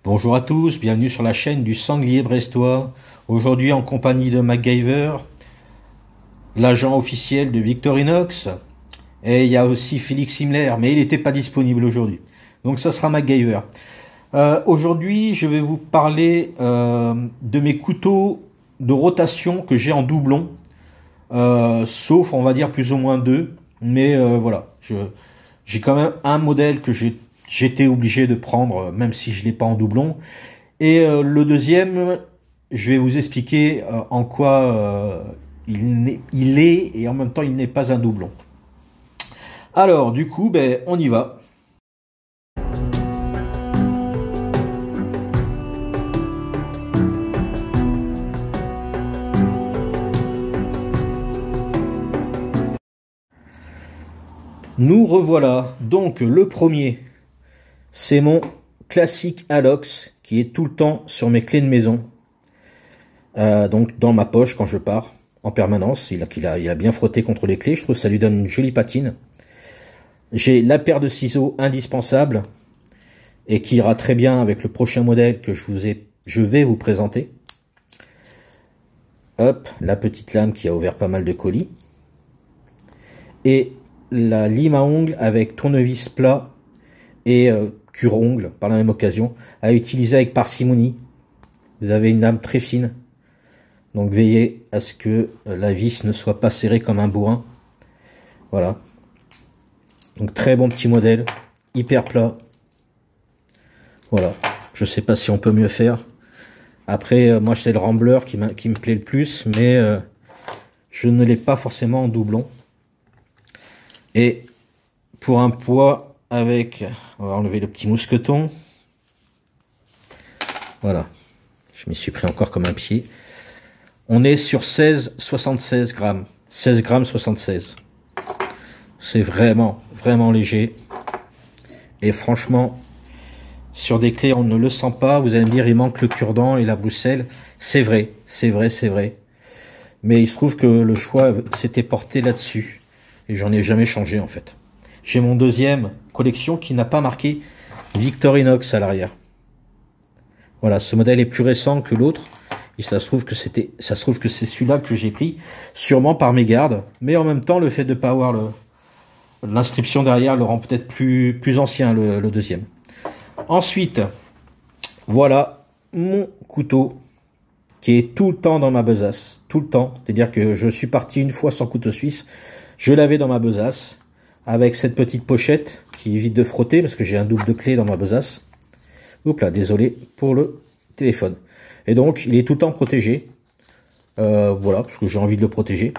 Bonjour à tous, bienvenue sur la chaîne du Sanglier Brestois. Aujourd'hui en compagnie de MacGyver, l'agent officiel de Victorinox. Et il y a aussi Félix Himmler, mais il n'était pas disponible aujourd'hui. Donc ça sera MacGyver. Aujourd'hui je vais vous parler de mes couteaux de rotation que j'ai en doublon. Sauf on va dire plus ou moins deux. Mais voilà, j'ai quand même un modèle que j'étais obligé de prendre, même si je l'ai pas en doublon. Et le deuxième, je vais vous expliquer en quoi il est et en même temps il n'est pas un doublon. Alors du coup, ben, on y va. Nous revoilà. Donc le premier, c'est mon classique Alox qui est tout le temps sur mes clés de maison. Donc dans ma poche quand je pars en permanence. Il a bien frotté contre les clés. Je trouve que ça lui donne une jolie patine. J'ai la paire de ciseaux indispensable et qui ira très bien avec le prochain modèle que je vais vous présenter. Hop, la petite lame qui a ouvert pas mal de colis. Et la lime à ongles avec tournevis plat et cure-ongles par la même occasion, à utiliser avec parcimonie. Vous avez une lame très fine, donc veillez à ce que la vis ne soit pas serrée comme un bourrin. Voilà, donc très bon petit modèle, hyper plat. Voilà, je sais pas si on peut mieux faire. Après, moi c'est le Rambler qui me plaît le plus, mais je ne l'ai pas forcément en doublon. Et pour un poids avec, on va enlever le petit mousqueton. Voilà, je m'y suis pris encore comme un pied. On est sur 16,76 grammes. 16 grammes 76. C'est vraiment, vraiment léger. Et franchement, sur des clés, on ne le sent pas. Vous allez me dire, il manque le cure-dent et la Bruxelles. C'est vrai, c'est vrai, c'est vrai. Mais il se trouve que le choix s'était porté là-dessus. Et j'en ai jamais changé en fait. J'ai mon deuxième collection qui n'a pas marqué Victorinox à l'arrière. Voilà, ce modèle est plus récent que l'autre. Et ça se trouve que c'est celui-là que j'ai pris, sûrement par mégarde. Mais en même temps, le fait de ne pas avoir l'inscription derrière le rend peut-être plus ancien, le deuxième. Ensuite, voilà mon couteau qui est tout le temps dans ma besace. Tout le temps. C'est-à-dire que je suis parti une fois sans couteau suisse. Je l'avais dans ma besace, avec cette petite pochette qui évite de frotter, parce que j'ai un double de clé dans ma besace. Oups là, désolé pour le téléphone. Et donc, il est tout le temps protégé. Voilà, parce que j'ai envie de le protéger.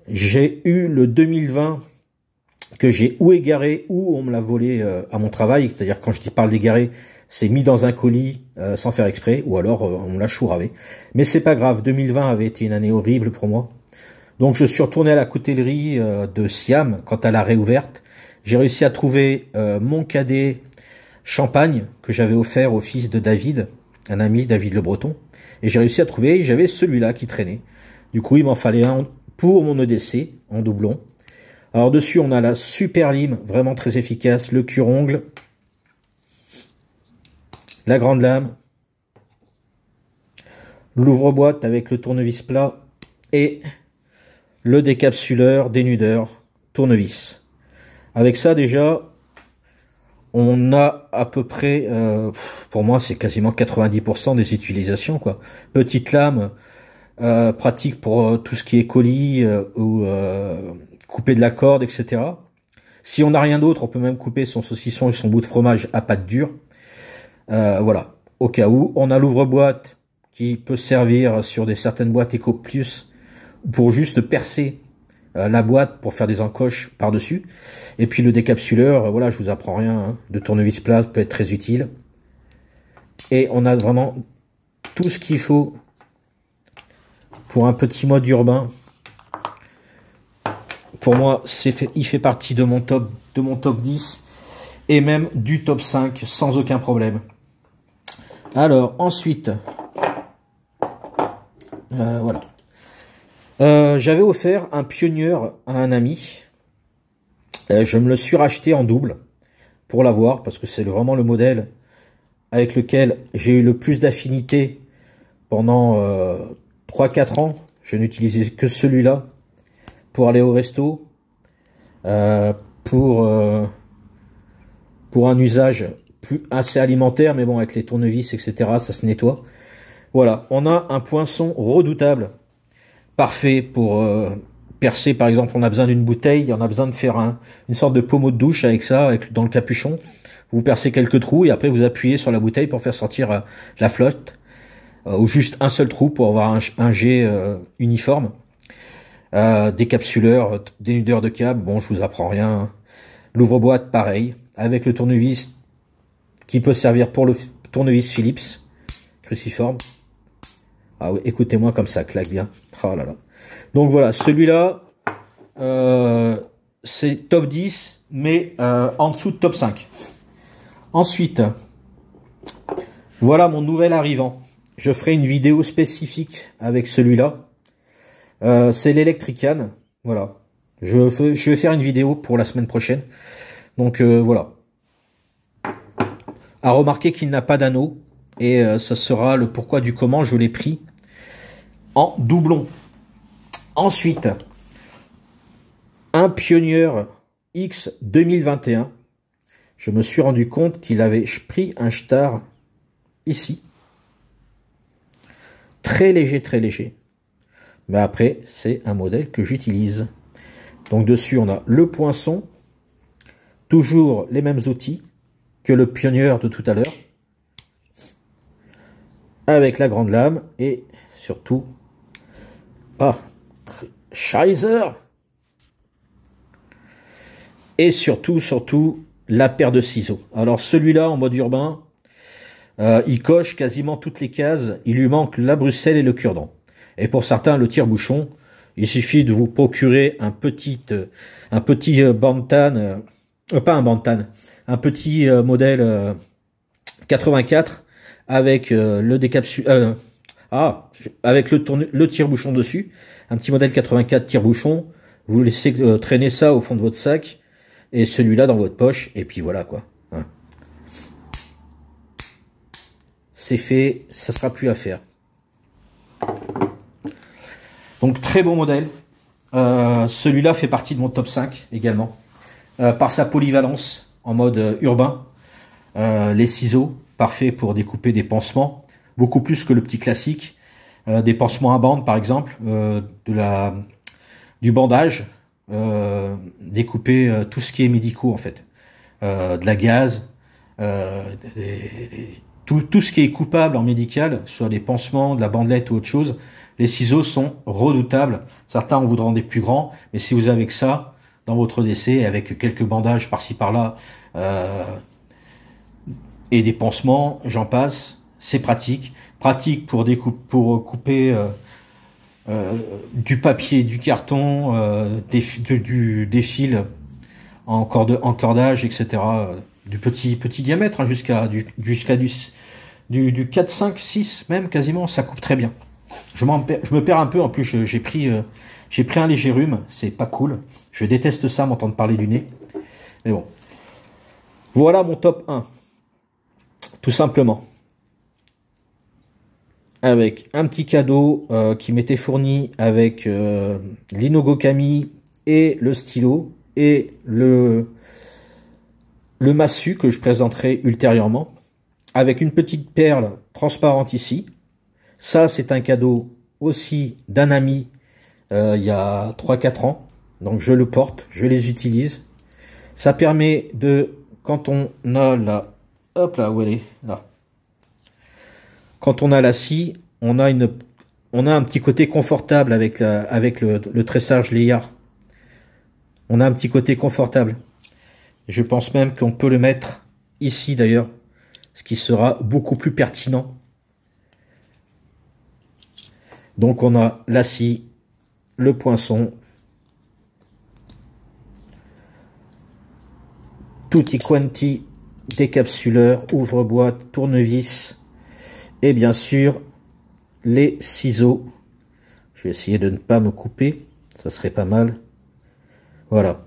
J'ai eu le 2020 que j'ai ou égaré, ou on me l'a volé à mon travail. C'est-à-dire, quand je parle d'égaré, c'est mis dans un colis sans faire exprès, ou alors on me l'a chouravé. Mais c'est pas grave, 2020 avait été une année horrible pour moi. Donc je suis retourné à la coutellerie de Siam quand elle a réouverte. J'ai réussi à trouver mon cadet champagne que j'avais offert au fils de David, un ami, David Le Breton. Et j'ai réussi à trouver, j'avais celui-là qui traînait. Du coup, il m'en fallait un pour mon EDC en doublon. Alors dessus, on a la super lime, vraiment très efficace, le cure-ongle, la grande lame, l'ouvre-boîte avec le tournevis plat et le décapsuleur, dénudeur, tournevis. Avec ça déjà, on a à peu près, pour moi c'est quasiment 90% des utilisations, quoi. Petite lame, pratique pour tout ce qui est colis ou couper de la corde, etc. Si on n'a rien d'autre, on peut même couper son saucisson et son bout de fromage à pâte dure. Voilà, au cas où. On a l'ouvre-boîte qui peut servir sur certaines boîtes Eco Plus pour juste percer la boîte pour faire des encoches par-dessus. Et puis le décapsuleur, voilà, je vous apprends rien, hein, de tournevis plat peut être très utile. Et on a vraiment tout ce qu'il faut pour un petit mode urbain. Pour moi, il fait partie de mon top 10 et même du top 5 sans aucun problème. Alors ensuite, voilà. J'avais offert un Pioneer à un ami. Je me le suis racheté en double pour l'avoir parce que c'est vraiment le modèle avec lequel j'ai eu le plus d'affinité pendant 3-4 ans. Je n'utilisais que celui-là pour aller au resto, pour un usage assez alimentaire, mais bon, avec les tournevis, etc., ça se nettoie. Voilà, on a un poinçon redoutable, parfait pour percer. Par exemple, on a besoin d'une bouteille, on a besoin de faire une sorte de pommeau de douche avec ça, dans le capuchon. Vous percez quelques trous et après vous appuyez sur la bouteille pour faire sortir la flotte, ou juste un seul trou pour avoir un jet uniforme. Décapsuleur, dénudeur de câble, bon, je vous apprends rien, hein. L'ouvre-boîte, pareil, avec le tournevis qui peut servir pour le tournevis Philips, cruciforme. Ah oui, écoutez-moi comme ça claque bien. Oh là là. Donc voilà, celui-là, c'est top 10, mais en dessous de top 5. Ensuite, voilà mon nouvel arrivant. Je ferai une vidéo spécifique avec celui-là. C'est l'Electrican. Voilà. Je vais faire une vidéo pour la semaine prochaine. Donc voilà. À remarquer qu'il n'a pas d'anneau. Et ça sera le pourquoi du comment je l'ai pris en doublon. Ensuite, un Pioneer X 2021. Je me suis rendu compte qu'il avait pris un star ici. Très léger, très léger. Mais après, c'est un modèle que j'utilise. Donc dessus, on a le poinçon. Toujours les mêmes outils que le Pioneer de tout à l'heure. Avec la grande lame et surtout... Ah, Scheiße! Et surtout, la paire de ciseaux. Alors celui-là, en mode urbain, il coche quasiment toutes les cases. Il lui manque la Bruxelles et le cure-dent. Et pour certains, le tire-bouchon, il suffit de vous procurer un petit Bantan, pas un Bantan, un petit modèle 84 avec le décapsuleur, avec le tire-bouchon dessus, un petit modèle 84 tire-bouchon. Vous laissez traîner ça au fond de votre sac et celui-là dans votre poche et puis voilà quoi. Hein. C'est fait, ça sera plus à faire. Donc très bon modèle. Celui-là fait partie de mon top 5 également. Par sa polyvalence en mode urbain. Les ciseaux, parfaits pour découper des pansements. Beaucoup plus que le petit classique. Des pansements à bande par exemple. Du bandage. Découper tout ce qui est médicaux en fait. De la gaze. Tout ce qui est coupable en médical, soit des pansements, de la bandelette ou autre chose, les ciseaux sont redoutables. Certains en voudront des plus grands, mais si vous avez que ça dans votre décès, avec quelques bandages par-ci par-là, et des pansements, j'en passe, c'est pratique. Pratique pour couper du papier, du carton, des fils en cordage, etc. Du petit diamètre, hein, jusqu'à du 4, 5, 6 même quasiment, ça coupe très bien. Je me perds un peu, en plus j'ai pris un léger rhume, c'est pas cool. Je déteste ça, m'entendre parler du nez. Mais bon. Voilà mon top 1. Tout simplement. Avec un petit cadeau qui m'était fourni avec l'Inogokami et le stylo et le massue que je présenterai ultérieurement, avec une petite perle transparente ici. Ça, c'est un cadeau aussi d'un ami il y a 3-4 ans. Donc je le porte, je les utilise. Ça permet de, quand on a la... Hop là, où elle est? Là. Quand on a la scie, on a un petit côté confortable avec le tressage Layard. On a un petit côté confortable. Je pense même qu'on peut le mettre ici d'ailleurs, ce qui sera beaucoup plus pertinent. Donc on a la scie, le poinçon, tutti quanti, décapsuleur, ouvre-boîte, tournevis et bien sûr les ciseaux. Je vais essayer de ne pas me couper, ça serait pas mal. Voilà.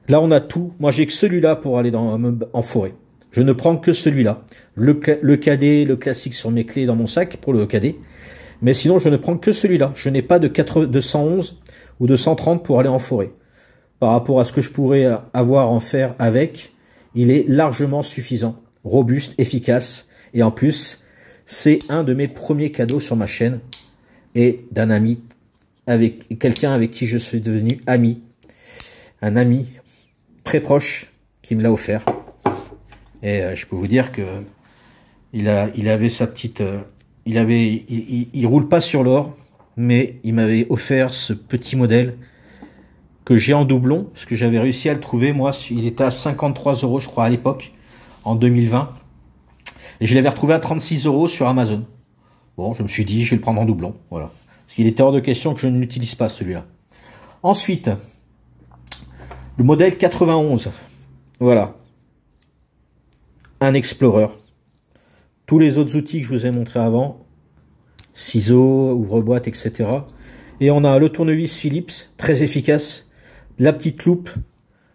Là on a tout. Moi j'ai que celui-là pour aller en forêt. Je ne prends que celui-là. Le cadet, le classique sur mes clés dans mon sac pour le cadet. Mais sinon, je ne prends que celui-là. Je n'ai pas de 111 ou de 130 pour aller en forêt. Par rapport à ce que je pourrais avoir en faire avec, il est largement suffisant, robuste, efficace. Et en plus, c'est un de mes premiers cadeaux sur ma chaîne et d'un ami, avec quelqu'un avec qui je suis devenu ami. Un ami très proche qui me l'a offert. Et je peux vous dire que il avait sa petite... il roule pas sur l'or, mais il m'avait offert ce petit modèle que j'ai en doublon, parce que j'avais réussi à le trouver, moi, il était à 53 €, je crois, à l'époque, en 2020. Et je l'avais retrouvé à 36 € sur Amazon. Bon, je me suis dit, je vais le prendre en doublon, voilà. Parce qu'il était hors de question que je ne l'utilise pas, celui-là. Ensuite, le modèle 91. Voilà. Un Explorer. Tous les autres outils que je vous ai montrés avant, ciseaux, ouvre-boîte, etc. Et on a le tournevis Philips, très efficace. La petite loupe,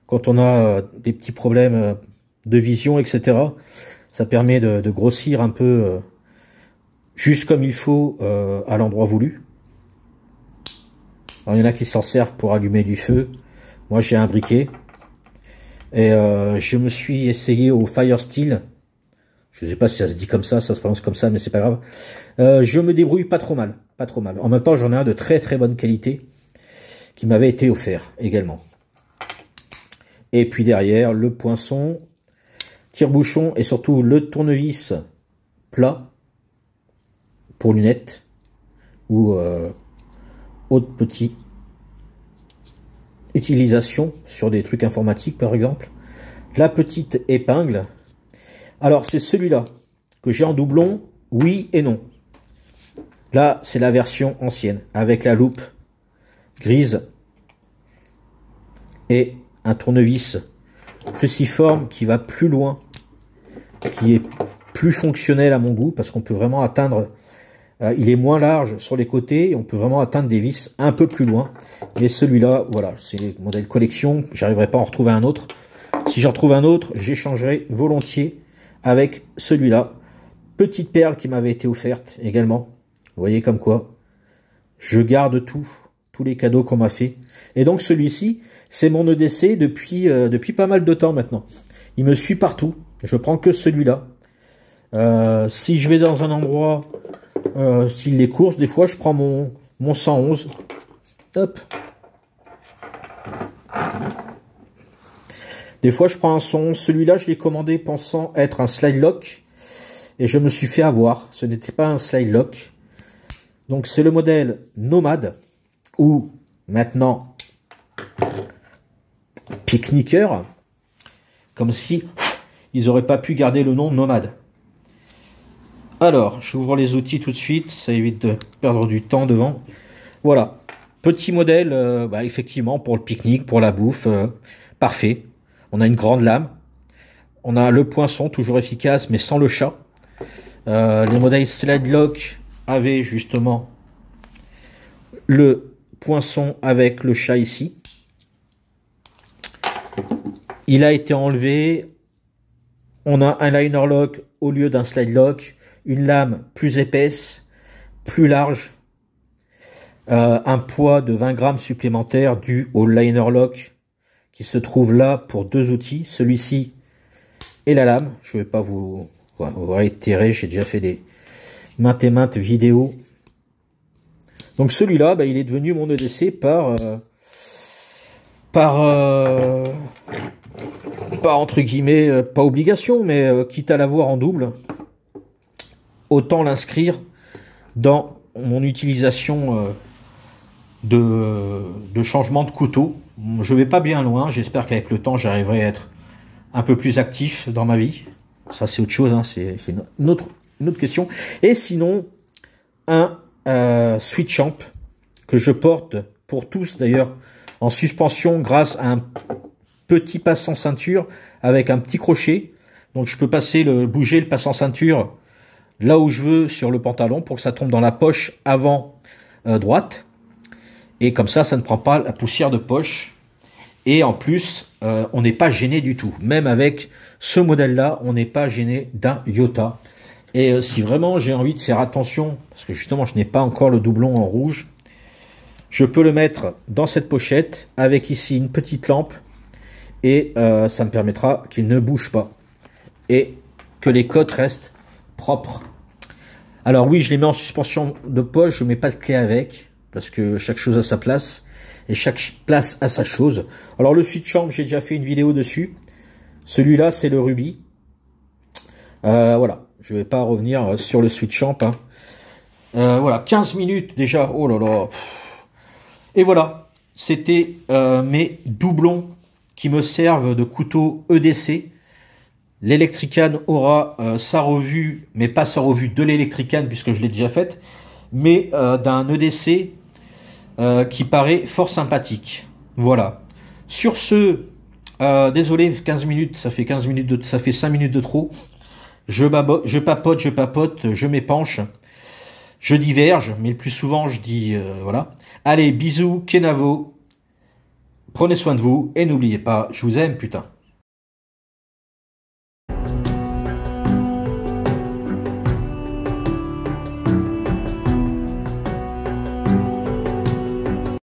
quand on a des petits problèmes de vision, etc. Ça permet de grossir un peu juste comme il faut à l'endroit voulu. Alors, il y en a qui s'en servent pour allumer du feu. Moi, j'ai un briquet. Et je me suis essayé au Firesteel. Je ne sais pas si ça se dit comme ça se prononce comme ça, mais c'est pas grave. Je me débrouille pas trop mal. Pas trop mal. En même temps, j'en ai un de très très bonne qualité qui m'avait été offert également. Et puis derrière, le poinçon, tire-bouchon et surtout le tournevis plat pour lunettes ou autre petit utilisation sur des trucs informatiques par exemple. La petite épingle. Alors c'est celui-là que j'ai en doublon, oui et non. Là c'est la version ancienne avec la loupe grise et un tournevis cruciforme qui va plus loin, qui est plus fonctionnel à mon goût parce qu'on peut vraiment atteindre, il est moins large sur les côtés et on peut vraiment atteindre des vis un peu plus loin. Mais celui-là, voilà, c'est le modèle collection, j'arriverai pas à en retrouver un autre. Si j'en retrouve un autre, j'échangerai volontiers avec celui-là. Petite perle qui m'avait été offerte également. Vous voyez comme quoi, je garde tous les cadeaux qu'on m'a fait. Et donc celui-ci, c'est mon EDC depuis pas mal de temps maintenant. Il me suit partout. Je prends que celui-là. Si je vais dans un endroit, s'il les courses, des fois je prends mon 111. Hop. Des fois je prends un 111. Celui-là, je l'ai commandé pensant être un slide lock. Et je me suis fait avoir. Ce n'était pas un slide lock. Donc c'est le modèle Nomade. Ou maintenant Pique-Niqueur. Comme si ils n'auraient pas pu garder le nom Nomade. Alors, j'ouvre les outils tout de suite. Ça évite de perdre du temps devant. Voilà. Petit modèle, effectivement, pour le pique-nique, pour la bouffe. Parfait. On a une grande lame. On a le poinçon, toujours efficace, mais sans le chat. Les modèles Slide Lock avaient justement le poinçon avec le chat ici. Il a été enlevé. On a un liner lock au lieu d'un slide lock. Une lame plus épaisse, plus large. Un poids de 20 grammes supplémentaire dû au liner lock qui se trouve là pour deux outils. Celui-ci et la lame. Je ne vais pas vous réitérer. J'ai déjà fait des maintes et maintes vidéos. Donc celui-là, il est devenu mon EDC par entre guillemets, pas obligation, mais quitte à l'avoir en double, autant l'inscrire dans mon utilisation de changement de couteau. Je vais pas bien loin, j'espère qu'avec le temps j'arriverai à être un peu plus actif dans ma vie. Ça c'est autre chose, hein. C'est une autre question. Et sinon, un switch amp que je porte pour tous d'ailleurs en suspension grâce à un petit passant ceinture avec un petit crochet. Donc je peux bouger le passant ceinture là où je veux sur le pantalon pour que ça tombe dans la poche avant droite. Et comme ça ne prend pas la poussière de poche. Et en plus, on n'est pas gêné du tout. Même avec ce modèle-là, on n'est pas gêné d'un iota. Et si vraiment j'ai envie de faire attention, parce que justement je n'ai pas encore le doublon en rouge, je peux le mettre dans cette pochette avec ici une petite lampe et ça me permettra qu'il ne bouge pas et que les côtes restent propres. Alors oui, je les mets en suspension de poche, je ne mets pas de clé avec parce que chaque chose a sa place et chaque place a sa chose. Alors le switch champ, j'ai déjà fait une vidéo dessus. Celui-là, c'est le rubis. Voilà. Je ne vais pas revenir sur le switch champ. Hein. Voilà, 15 minutes déjà. Oh là là. Et voilà, c'était mes doublons qui me servent de couteau EDC. L'Electrican aura sa revue, mais pas sa revue de l'Electrican puisque je l'ai déjà faite, mais d'un EDC qui paraît fort sympathique. Voilà. Sur ce, désolé, 15 minutes, ça fait 15 minutes ça fait 5 minutes de trop. Je papote, je m'épanche, je diverge, mais le plus souvent je dis voilà. Allez, bisous, Kenavo, prenez soin de vous et n'oubliez pas, je vous aime, putain.